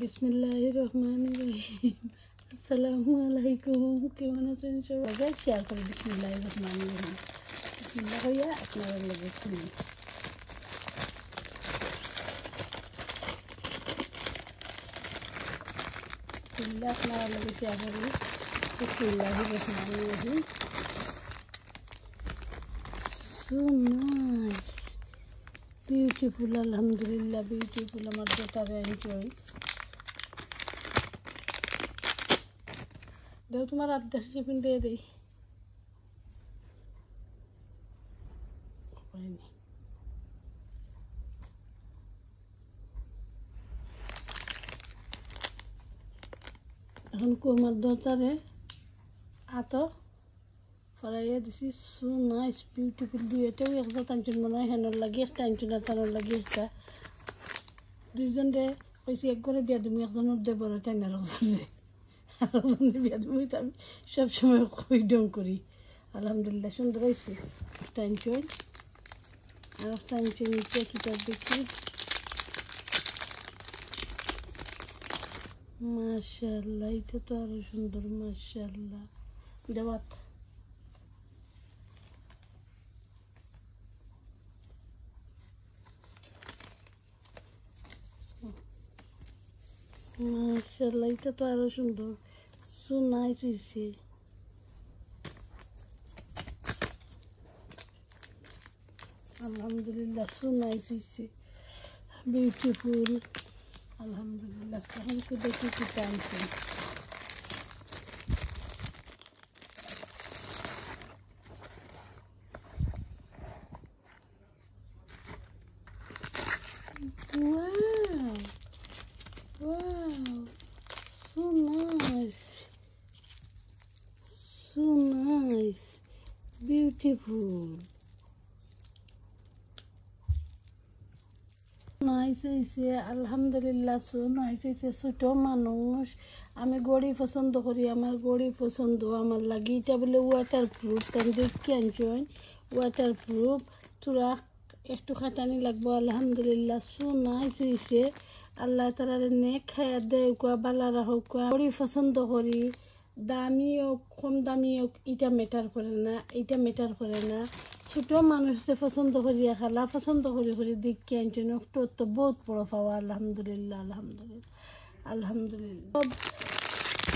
বিসমিল্লাহির রহমানির রহিম। আসসালামু আলাইকুম, কেমন আছেন সবাই? শেয়ার করি বিসমিল্লাহির রহমানির রহিম। বিসমিল্লাহ হইয়া আপনারা লগে শুনি। বিসমিল্লাহ আপনারা লগে শেয়ার করি বিসমিল্লাহির রহমানির রহিম। সো নাইস, বিউটিফুল, আলহামদুলিল্লাহ বিউটিফুল। আমার ডটারে এনজয় দেও, তোমার আড্ডা টিফিন দিয়ে দেই। এখন কোমার ডটারে আতো ফরাইয়া দিছি। So nice beautiful. দুইটাও একটা টানচুন মনে হয় হেনর লাগি একটা টানচুন আর তানোর লাগি একটা। দুইজনরে কইছি এক ঘরে বিয়া তুমি, একজনের দেবর টাইনার একজনে বিয়া তুমি। আমি সবসময় কই ডং করি। আলহামদুলিল্লাহ সুন্দর হয়েছে। টানচুন আর টানচুন নিচে কিতাব দেখি। মাশাআল্লাহ, এটা তো আরো সুন্দর। মাশাআল্লাহ দেওয়াত। মাশাআল্লাহ, এটা তো আরো সুন্দর। সো নাইস হয়েছে। আলহামদুলিল্লাহ সো নাইস হয়েছে, বিউটিফুল। আলহামদুলিল্লাহ। এখন শুধু কি টানছে। Wow, wow, so nice, so nice, beautiful. Nice হয়েছে আলহামদুলিল্লাহ। সো নাইস হয়েছে। ছোটো মানুষ, আমি গড়ি পছন্দ করি, আমার গড়ি পছন্দ। আমার লাগি এটা বলে ওয়াটার প্রুফ। আমি দেখি আনছেন ওয়াটার প্রুফ। তোরা একটু খাটানি লাগবো। আলহামদুলিল্লাহ সো নাইস হয়েছে। আল্লাহ তালার নেক খায়া দেয় কুয়া, বালা রাখুক কুয়া। গড়ি পছন্দ করি, দামি হোক কম দামি হোক এটা ম্যাটার করে না, এটা ম্যাটার করে না। ছোটো মানুষকে পছন্দ করিয়া খালা পছন্দ করি দেখি আনছেন। একটু তো বহুত বড় পাওয়া। আলহামদুলিল্লাহ আলহামদুলিল্লাহ আলহামদুলিল্লাহ।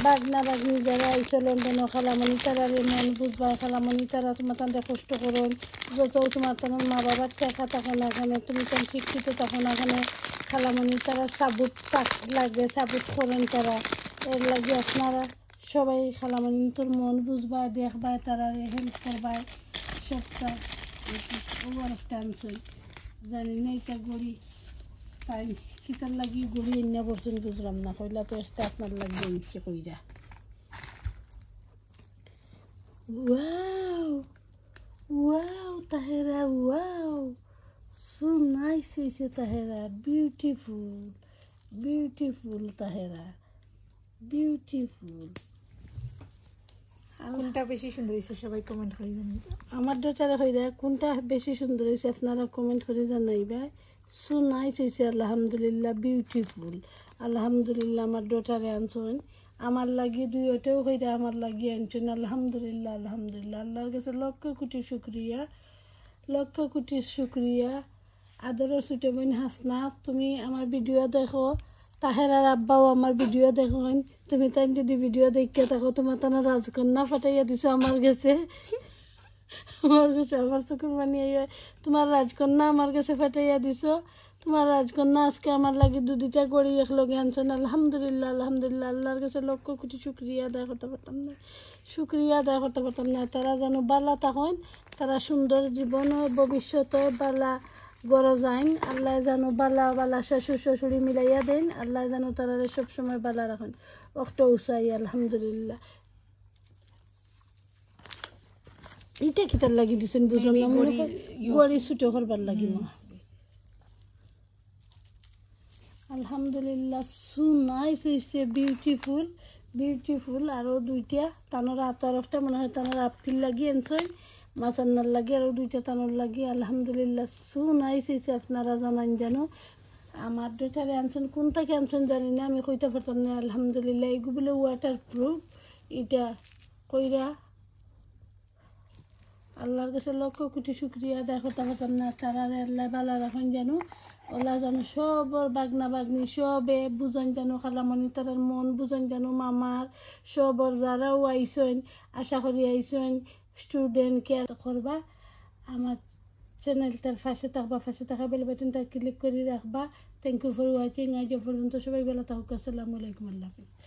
বাগনা বাগনি যারা আইসে লন্ডন খালামণি তারারে মন বুঝবা। খালামণি তারা তোমার তাদের কষ্ট করুন। যত তোমার তোমার মা বাবার টাকা থাকো না এখানে, তুমি তো শিক্ষিত থাকো না এখানে। খালামণি তারা সাবুত লাগে, সাবুত করেন তারা। এর লাগে আপনারা সবাই খালামণি তোর মন বুঝবা, দেখবা, তারা হেল্প করবা। সবটা ওভার টানছে জানি না। এটা গড়ি তাই কিতার লাগি গড়ি এনে বসেন বুঝলাম না। কইলা তো একটা আপনার লাগবে ইচ্ছে কইরা। Wow wow Tahera, wow so nice হয়েছে Tahera. Beautiful beautiful Tahera, beautiful. কোনটা বেশি সুন্দর হয়েছে সবাই কমেন্ট করে জানাই। আমার ডটারে হইরা কোনটা বেশি সুন্দর হয়েছে আপনারা কমেন্ট করে জানাইবা। সো নাইস হয়েছে আলহামদুলিল্লাহ, বিউটিফুল। আলহামদুলিল্লাহ আমার ডটারে আনছেন, আমার লাগিয়ে দুইটাও হইরা আমার লাগিয়ে আনছেন। আলহামদুলিল্লাহ আলহামদুলিল্লাহ। আল্লাহর কাছে লক্ষ কোটি শুক্রিয়া, লক্ষ কোটি শুক্রিয়া। আদরের ছোটো বোন হাসনা, তুমি আমার ভিডিও দেখো। তাহেরার আব্বাও আমার ভিডিও দেখেন। তুমি তাই যদি ভিডিও দেখতে থাকো, তোমার তারা রাজকন্যা ফাটাইয়া দিছো আমার কাছে। আমার কাছে আমার চোখের বানিয়ে তোমার রাজকন্যা আমার কাছে ফাটাইয়া দিছো। তোমার রাজকন্যা আজকে আমার লাগে দুদিটা গড়ি একলগে আনছেন। আলহামদুলিল্লাহ আলহামদুলিল্লাহ। আল্লাহর কাছে লক্ষ কোটি শুক্রিয়া আদায় করতে পারতাম না, শুক্রিয়া আদায় করতে পারতাম না। তারা যেন বালা তখন, তারা সুন্দর জীবন ভবিষ্যতে বালা গড় যাইন। আল্লাহ যেন বালা বালা শ্বশুর শ্বশুরি মিলাইয়া দেন। আল্লাহ যেন তারা সবসময় বালা রাখেন। অক্ট উসাই আলহামদুলিল্লাহ। এটা কিতার লাগি দিছেন বুঝলাম না। গড়ি ছুটো করবার লাগি না। আলহামদুলিল্লাহ সো নাইস হয়েছে, বিউটিফুল বিউটিফুল। আরও দুইটা তানোর আতর একটা মনে হয় তানোর আপিল লাগিয়ে আনছেন। মাছান্নার লাগে আরও দুইটা তানোর লাগে। আলহামদুলিল্লাহ সো নাইস হয়েছে। আপনারা জানান যেন আমার ডটারে আনছেন কোন থেকে আনছেন জানি না, আমি কইতে পারতাম না। আলহামদুলিল্লাহ এগুলো ওয়াটার প্রুফ। এটা কইরা আল্লাহর কাছে লক্ষ কোটি শুক্রিয়া আদায় করতে পারতাম না। তারা আল্লাহ বালা রাখেন যেন, ওলা যেন সবর বাগনা বাগনি সবে বুঝন যেন, খালামণি তারার মন বুঝন যেন, মামার সবর যারাও আইসেন, আশা করি আইসেন স্টুডেন্ট কেয়ার করবা। আমার চ্যানেলটার পাশে থাকবা, পাশে থাকা বেল বাটনটা ক্লিক করে রাখবা। Thank you for watching. আজ পর্যন্ত সবাই ভালো থাকুক। আসসালামু আলাইকুম, আল্লাহ হাফিজ।